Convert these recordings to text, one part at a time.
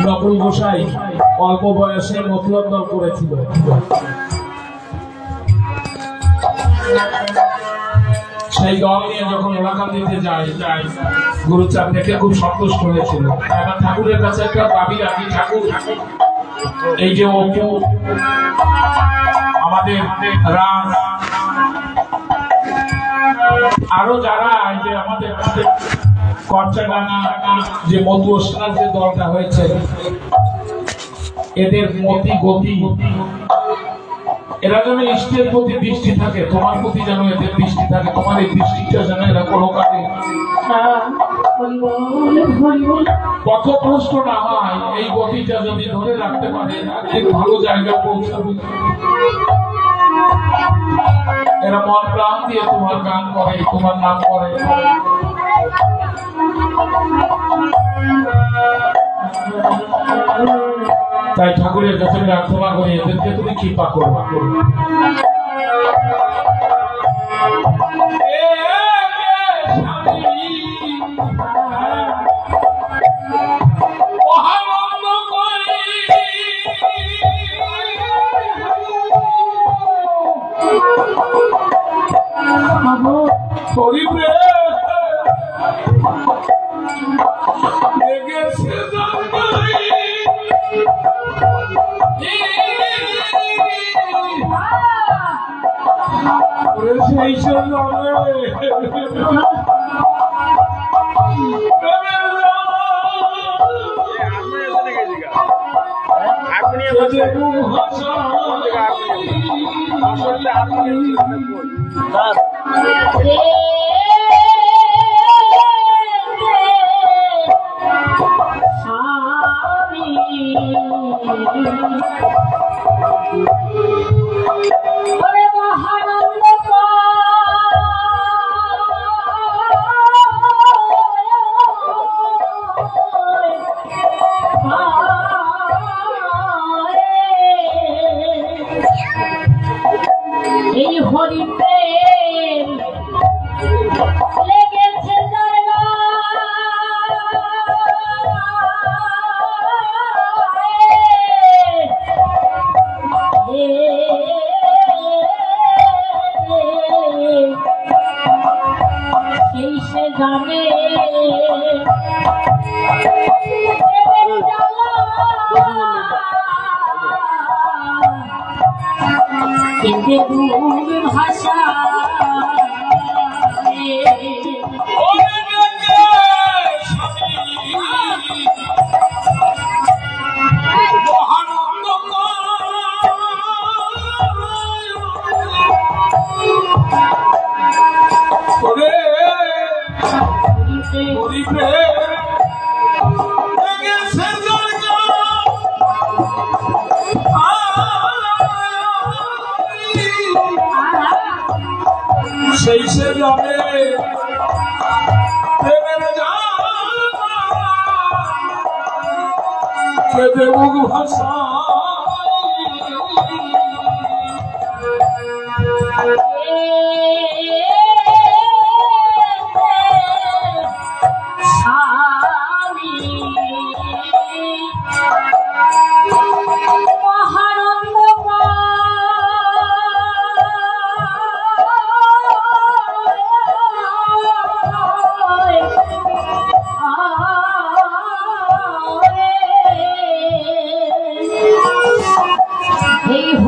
নকুল গোসাই অল্প বয়সে মতলব দল করেছিল। সেই দল নিয়ে যখন মোলাকাত দিতে যায় গুরুচাঁদ দেখে খুব সন্তুষ্ট হয়েছিল। এবার ঠাকুরের কাছে একটা দাবি রাখি, ঠাকুর এই যে অপু আমাদের রাম আরো যারা এই যে আমাদের কর্চাডাঙ্গা যে মধু ওস্তাদ যে দলটা হয়েছে এদের মতি গতি এরা যেন ইষ্টের প্রতি দৃষ্টি থাকে, তোমার প্রতি যেন এদের দৃষ্টি থাকে, তোমার এই দৃষ্টিটা যেন এরা কোনো কাজে পথভ্রষ্ট না হয়, এই গতিটা যদি ধরে রাখতে পারে এক ভালো জায়গায় পৌঁছাবে। এরা মন প্রাণ দিয়ে তোমার গান করে, তোমার নাম করে। তাই ঠাকুরের কাছে প্রার্থনা করি এদেরকে তুমি কৃপা করবা।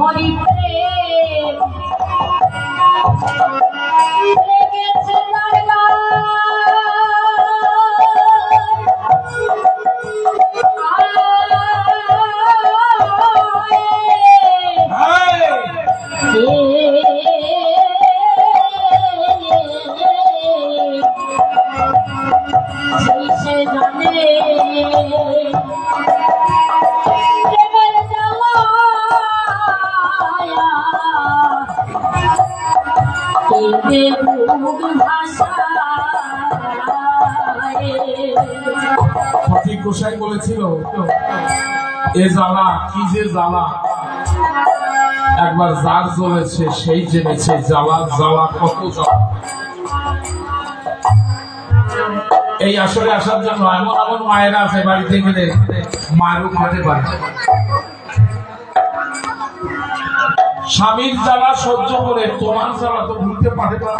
হরি প্রেম লেগেছে ফকির গোসাই বলেছিল এ জ্বালা কি যে জ্বালা, একবার যার জ্বলেছে সেই জেনেছে জ্বালা জ্বালা কত জ্বালা। এই আসরে আসার জন্য এমন এমন মায়েরা আছে বাড়িতে গেলে মারও খেতে পারে, স্বামীর জ্বালা সহ্য করে তোমার জ্বালা তো ভুলতে পারে না।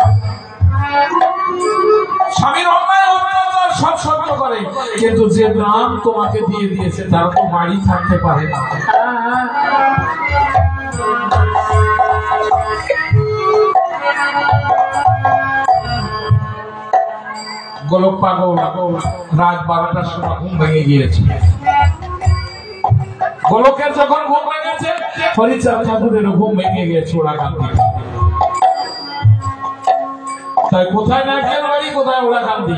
স্বামীর অন্যায় অত্যাচার সব সহ্য করে, কিন্তু যে নাম তোমাকে দিয়ে দিয়েছে তারা তো বাড়ি থাকতে পারে না। গোলক পাগল রাত 12টার সময় ঘুম ভেঙে গিয়েছে। গোলকের যখন ঘুম ভেঙেছে হরিচাঁদ ঠাকুরেরও ঘুম ভেঙে গিয়েছে ওরা কান্দি। তাই কোথায় না খেয়ে বাড়ি কোথায় ওরাকান্দি।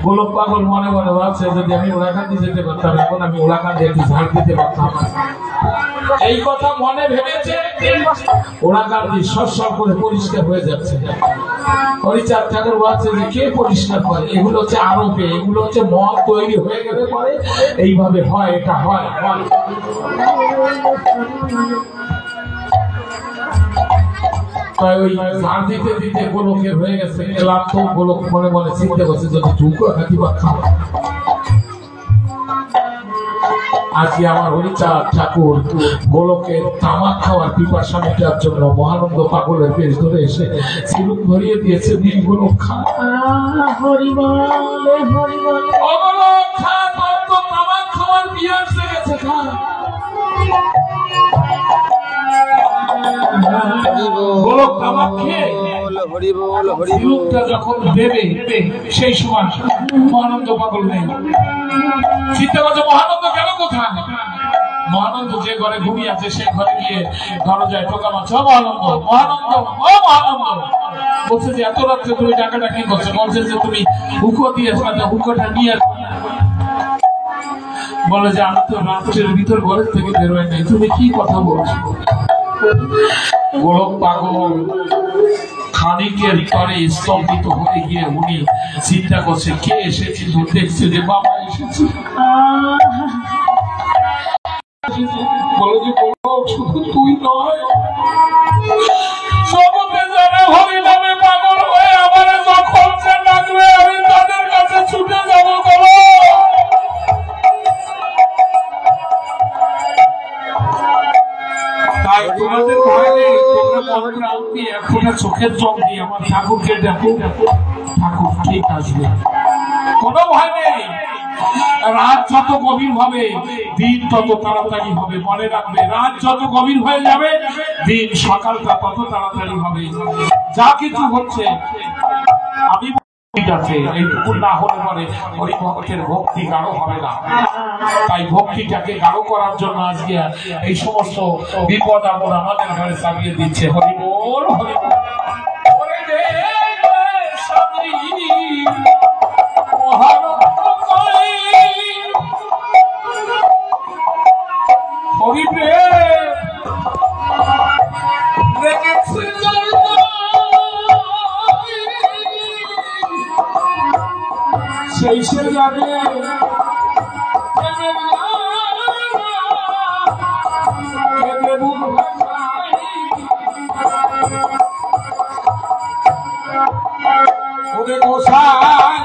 গোলক পাগল মনে মনে ভাবছে যদি আমি ওরাকান্দি যেতে পারতাম এখন আমি ওরাকান্দি একটু ঝাড় দিতে পারতাম। এই কথা মনে ভেবেছে, ওরাকান্দি সরসর করে পরিষ্কার হয়ে যাচ্ছে। হরিচাঁদ ঠাকুর ভাবছে যে কে পরিষ্কার করে, এগুলো হচ্ছে আরোপে, এগুলো হচ্ছে মদ তৈরি হয়ে গেলে পরে এইভাবে হয়, এটা হয়। তাই ওই ঝাড় দিতে দিতে গোলকের হয়ে গেছে ক্লান্ত। গোলক মনে মনে চিন্তা করছে যদি ঢুকো খাতি পাচ্ছাম আজকে আমার হরিচাঁদ ঠাকুর গোলকের তামাক খাওয়ার পিপাসা মেটার জন্য মহানন্দ পাগলের বেশ ধরে এসে সিলুক ধরিয়ে দিয়েছে। নীল গোলক খা, হরি বলে হরি বলে অগোলক খা, তোর তো তামাক খাওয়ার পিয়াস লেগেছে, খা। গোলক তামাক খেয়ে সিলুকটা যখন দেবে সেই সময় মহানন্দ পাগল নেই। চিন্তা করছে মহানন্দ কেন কোথায়? মহানন্দ যে ঘরে ঘুমিয়ে আছে সে ঘরে গিয়ে দরজায় টোকা মারছে, মহানন্দ মহানন্দ ও মহানন্দ। বলছে যে এত রাত্রে তুমি ডাকাডাকি করছো, বলছে যে তুমি হুকো দিয়েছ, হুকোটা নিয়ে বলে যে আমি তো রাত্রের ভিতর ঘরের থেকে বেরোয় নাই, তুমি কি কথা বলছো? গোলক পাগল খানিকের পরে স্তম্ভিত হয়ে গিয়ে উনি চিন্তা করছে কে এসেছে, দেখছে যে বাবা এসেছে। বলো যে গোলক শুধু তুই নয়, জগতে যারা হরি নামে পাগল হয়ে আমার যখন সে ডাকবে আমি তাদের কাছে ছুটে যাবো। তাই তোমাদের ভয় নেই, তোমরা চোখের জল দিয়ে আমার ঠাকুরকে দেখো, ঠাকুর ঠিক আসবে, কোনো ভয় নেই। রাত যত গভীর হবে দিন তত তাড়াতাড়ি হবে, মনে রাখবে রাত যত গভীর হয়ে যাবে দিন সকালটা তত তাড়াতাড়ি হবে। যা কিছু হচ্ছে আমি এইটুকু না হলে পরে হরিভক্তের ভক্তি গাঢ় হবে না। তাই ভক্তিটাকে গাঢ় করার জন্য আজকে এই সমস্ত বিপদ আপদ আমাদের ঘরে চাপিয়ে দিচ্ছে। হরি বল হরি বল। হরি সেই সে যাবে ওরে গোসাই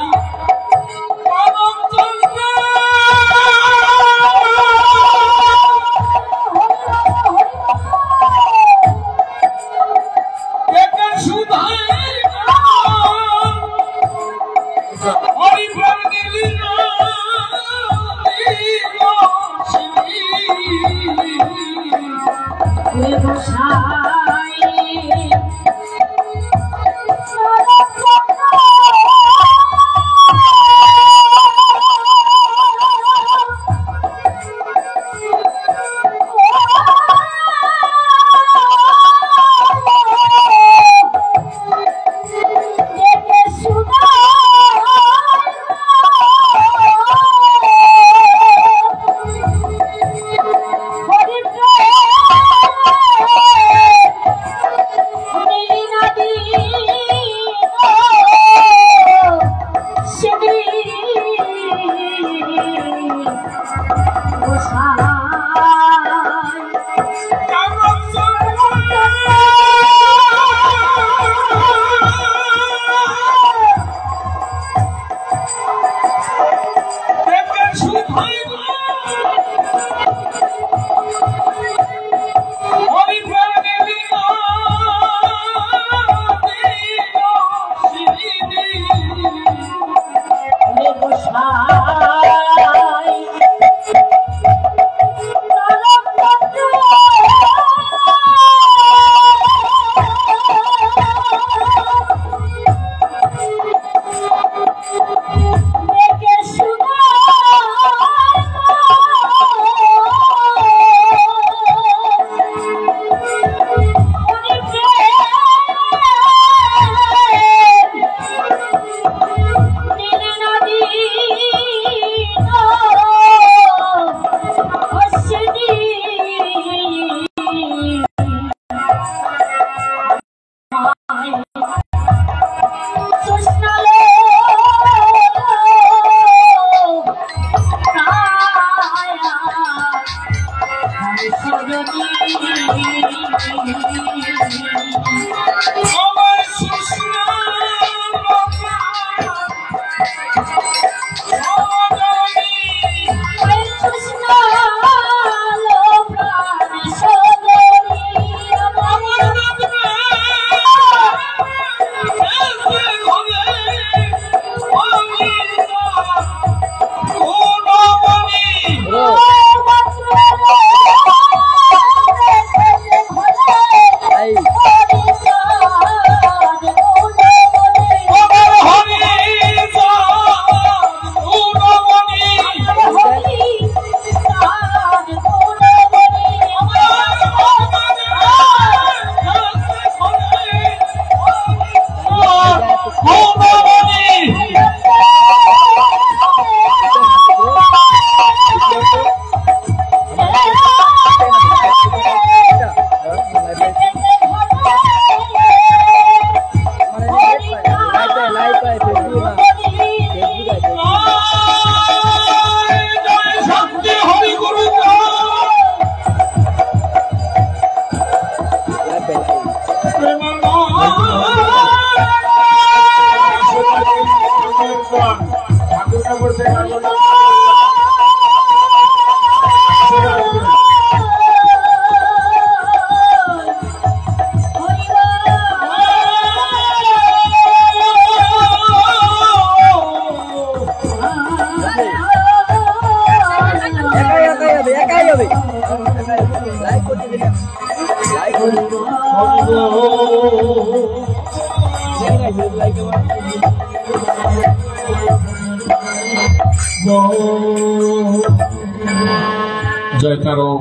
জয় তারক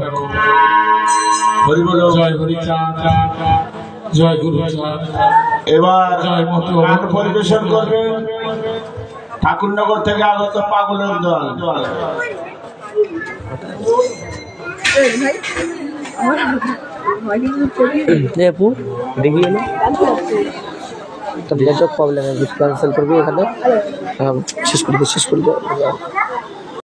হরি বল, জয় হরিচাঁদ, জয় গুরুচাঁদ। এবার জয় মতো গান পরিবেশন করবেন ঠাকুরনগর থেকে আগত পাগলের দল। দেখিয়ে তো নেটওয়ার্ক প্রবলেম ক্যান্সেল করবি এখানে শেষ করে